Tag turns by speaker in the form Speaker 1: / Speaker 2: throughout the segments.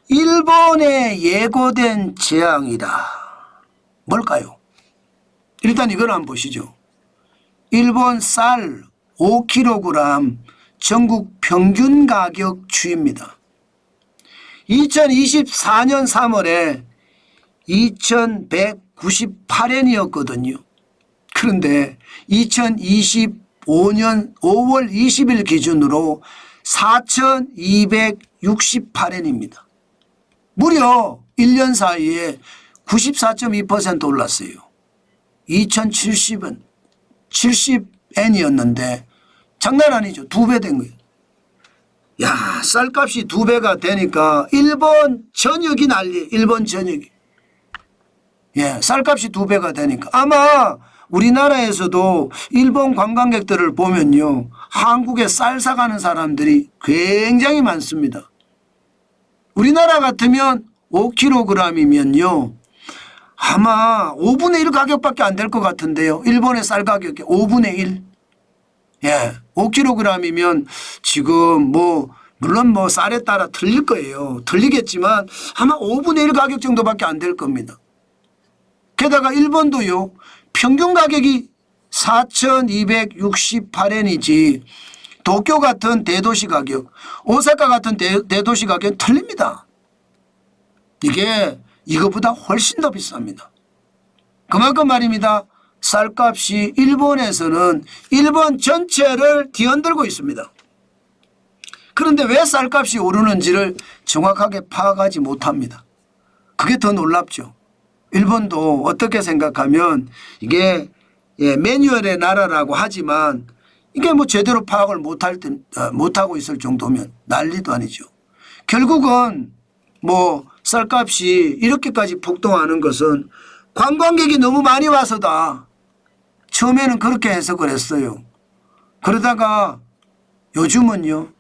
Speaker 1: 일본에 예고된 재앙이다. 뭘까요? 일단 이걸 한번 보시죠. 일본 쌀 5kg 전국 평균 가격 추이입니다. 2024년 3월에 2198엔이었거든요. 그런데 2025년 5월 20일 기준으로 4268엔입니다. 무려 1년 사이에 94.2% 올랐어요. 2070은 70엔이었는데 장난 아니죠. 2배 된 거예요. 야, 쌀값이 2배가 되니까 일본 전역이 난리. 일본 전역이. 예, 쌀값이 2배가 되니까 아마 우리나라에서도 일본 관광객들을 보면요, 한국에 쌀 사가는 사람들이 굉장히 많습니다. 우리나라 같으면 5kg이면요 아마 5분의 1 가격밖에 안 될 것 같은데요. 일본의 쌀 가격이 5분의 1. 예, 5kg이면 지금 물론 쌀에 따라 틀릴 거예요. 틀리겠지만 아마 5분의 1 가격 정도밖에 안 될 겁니다. 게다가 일본도요, 평균 가격이 4268엔이지 도쿄 같은 대도시 가격, 오사카 같은 대도시 가격은 틀립니다. 이게 이것보다 훨씬 더 비쌉니다. 그만큼 말입니다. 쌀값이 일본에서는 일본 전체를 뒤흔들고 있습니다. 그런데 왜 쌀값이 오르는지를 정확하게 파악하지 못합니다. 그게 더 놀랍죠. 일본도 어떻게 생각하면 이게 매뉴얼의 나라라고 하지만 이게 제대로 파악을 못하고 있을 정도면 난리도 아니죠. 결국은 쌀값이 이렇게까지 폭등하는 것은 관광객이 너무 많이 와서다. 처음에는 그렇게 해석을 했어요. 그러다가 요즘은요,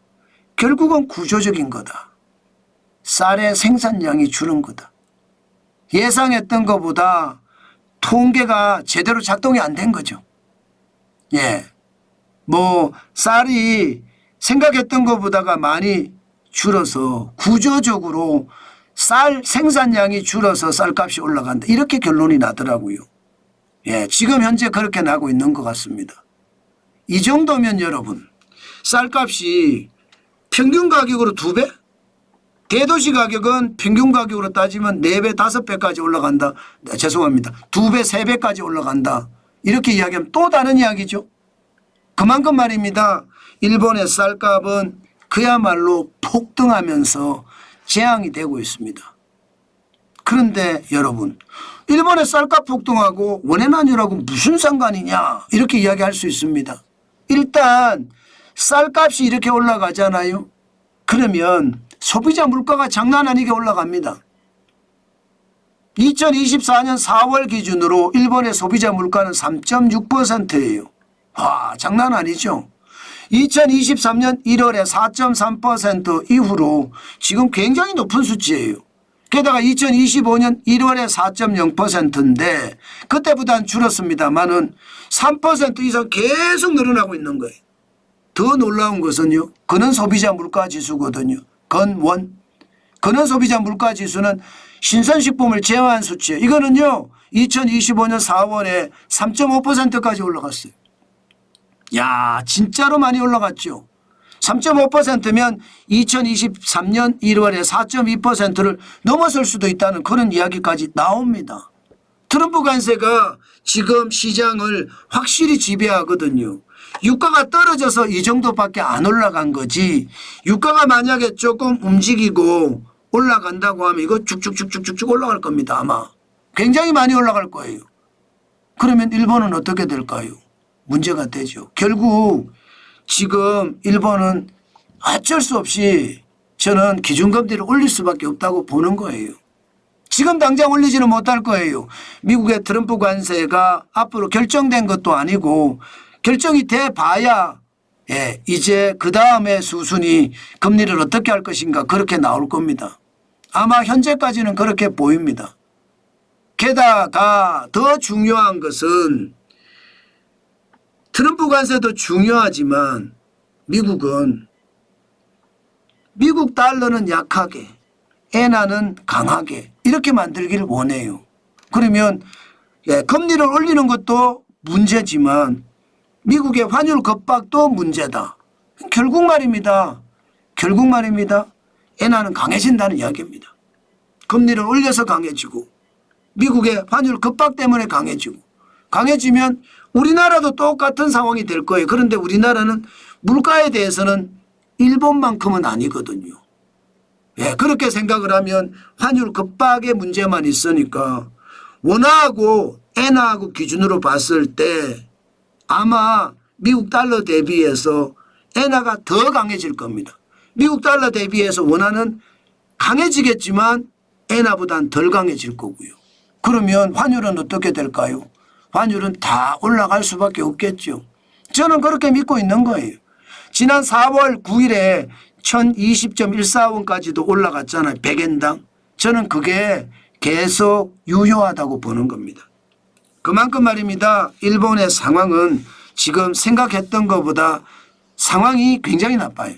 Speaker 1: 결국은 구조적인 거다. 쌀의 생산량이 줄은 거다. 예상했던 것보다 통계가 제대로 작동이 안 된 거죠. 예. 쌀이 생각했던 것보다가 많이 줄어서 구조적으로 쌀 생산량이 줄어서 쌀값이 올라간다. 이렇게 결론이 나더라고요. 예, 지금 현재 그렇게 나고 있는 것 같습니다. 이 정도면 여러분, 쌀값이 평균 가격으로 2배? 대도시 가격은 평균 가격으로 따지면 4배, 5배까지 올라간다. 죄송합니다. 2배, 3배까지 올라간다. 이렇게 이야기하면 또 다른 이야기죠. 그만큼 말입니다. 일본의 쌀값은 그야말로 폭등하면서 재앙이 되고 있습니다. 그런데 여러분, 일본의 쌀값 폭등하고 원해난유라고 무슨 상관이냐 이렇게 이야기할 수 있습니다. 일단 쌀값이 이렇게 올라가잖아요. 그러면 소비자 물가가 장난 아니게 올라갑니다. 2024년 4월 기준으로 일본의 소비자 물가는 3.6%예요. 장난 아니죠. 2023년 1월에 4.3% 이후로 지금 굉장히 높은 수치예요. 게다가 2025년 1월에 4.0%인데 그때보다는 줄었습니다만은 3% 이상 계속 늘어나고 있는 거예요. 더 놀라운 것은요, 근원 소비자 물가 지수거든요. 근원 소비자 물가 지수는 신선식품을 제외한 수치예요. 이거는요 2025년 4월에 3.5%까지 올라갔어요. 야, 진짜로 많이 올라갔죠. 3.5%면 2023년 1월에 4.2%를 넘어설 수도 있다는 그런 이야기까지 나옵니다. 트럼프 관세가 지금 시장을 확실히 지배하거든요. 유가가 떨어져서 이 정도밖에 안 올라간 거지, 유가가 만약에 조금 움직이고 올라간다고 하면 이거 쭉쭉쭉쭉쭉 올라갈 겁니다. 아마 굉장히 많이 올라갈 거예요. 그러면 일본은 어떻게 될까요? 문제가 되죠. 결국 지금 일본은 어쩔 수 없이 저는 기준금리를 올릴 수밖에 없다고 보는 거예요. 지금 당장 올리지는 못할 거예요. 미국의 트럼프 관세가 앞으로 결정된 것도 아니고 결정이 돼 봐야 이제 그 다음에 수순이 금리를 어떻게 할 것인가 그렇게 나올 겁니다. 아마 현재까지는 그렇게 보입니다. 게다가 더 중요한 것은 트럼프 관세도 중요하지만 미국 달러는 약하게 엔화는 강하게 이렇게 만들기를 원해요. 그러면 금리를 올리는 것도 문제지만 미국의 환율 급박도 문제다. 결국 말입니다. 엔화는 강해진다는 이야기입니다. 금리를 올려서 강해지고 미국의 환율 급박 때문에 강해지면 우리나라도 똑같은 상황이 될 거예요. 그런데 우리나라는 물가에 대해서는 일본만큼은 아니거든요. 그렇게 생각을 하면 환율 급박의 문제만 있으니까 원화하고 엔화하고 기준으로 봤을 때 아마 미국 달러 대비해서 엔화가 더 강해질 겁니다. 미국 달러 대비해서 원화는 강해지겠지만 엔화보다는 덜 강해질 거고요. 그러면 환율은 어떻게 될까요? 환율은 다 올라갈 수밖에 없겠죠. 저는 그렇게 믿고 있는 거예요. 지난 4월 9일에 1020.14원까지도 올라갔잖아요. 100엔당. 저는 그게 계속 유효하다고 보는 겁니다. 그만큼 말입니다. 일본의 상황은 지금 생각했던 것보다 상황이 굉장히 나빠요.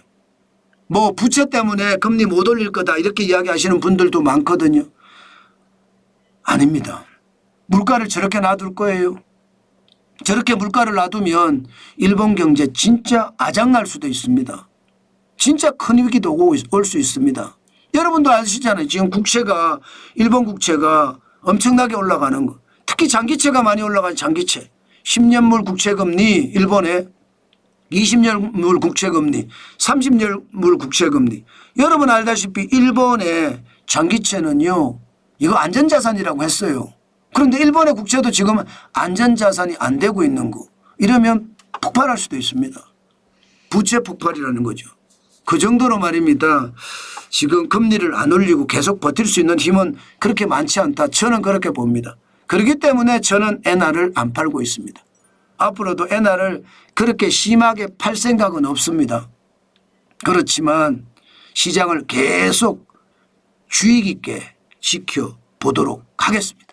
Speaker 1: 뭐 부채 때문에 금리 못 올릴 거다 이렇게 이야기하시는 분들도 많거든요. 아닙니다. 물가를 저렇게 놔둘 거예요. 저렇게 물가를 놔두면 일본 경제 진짜 아장날 수도 있습니다. 진짜 큰 위기도 올 수 있습니다. 여러분도 아시잖아요. 지금 국채가 일본 국채가 엄청나게 올라가는 거. 특히 장기채가 많이 올라가는 장기채. 10년물 국채금리 일본의 20년물 국채금리 30년물 국채금리. 여러분 알다시피 일본의 장기채는요. 이거 안전자산이라고 했어요. 그런데 일본의 국채도 지금 안전자산이 안 되고 있는 거. 이러면 폭발할 수도 있습니다. 부채 폭발이라는 거죠. 그 정도로 말입니다. 지금 금리를 안 올리고 계속 버틸 수 있는 힘은 그렇게 많지 않다. 저는 그렇게 봅니다. 그렇기 때문에 저는 엔화를 안 팔고 있습니다. 앞으로도 엔화를 그렇게 심하게 팔 생각은 없습니다. 그렇지만 시장을 계속 주의 깊게 지켜보도록 하겠습니다.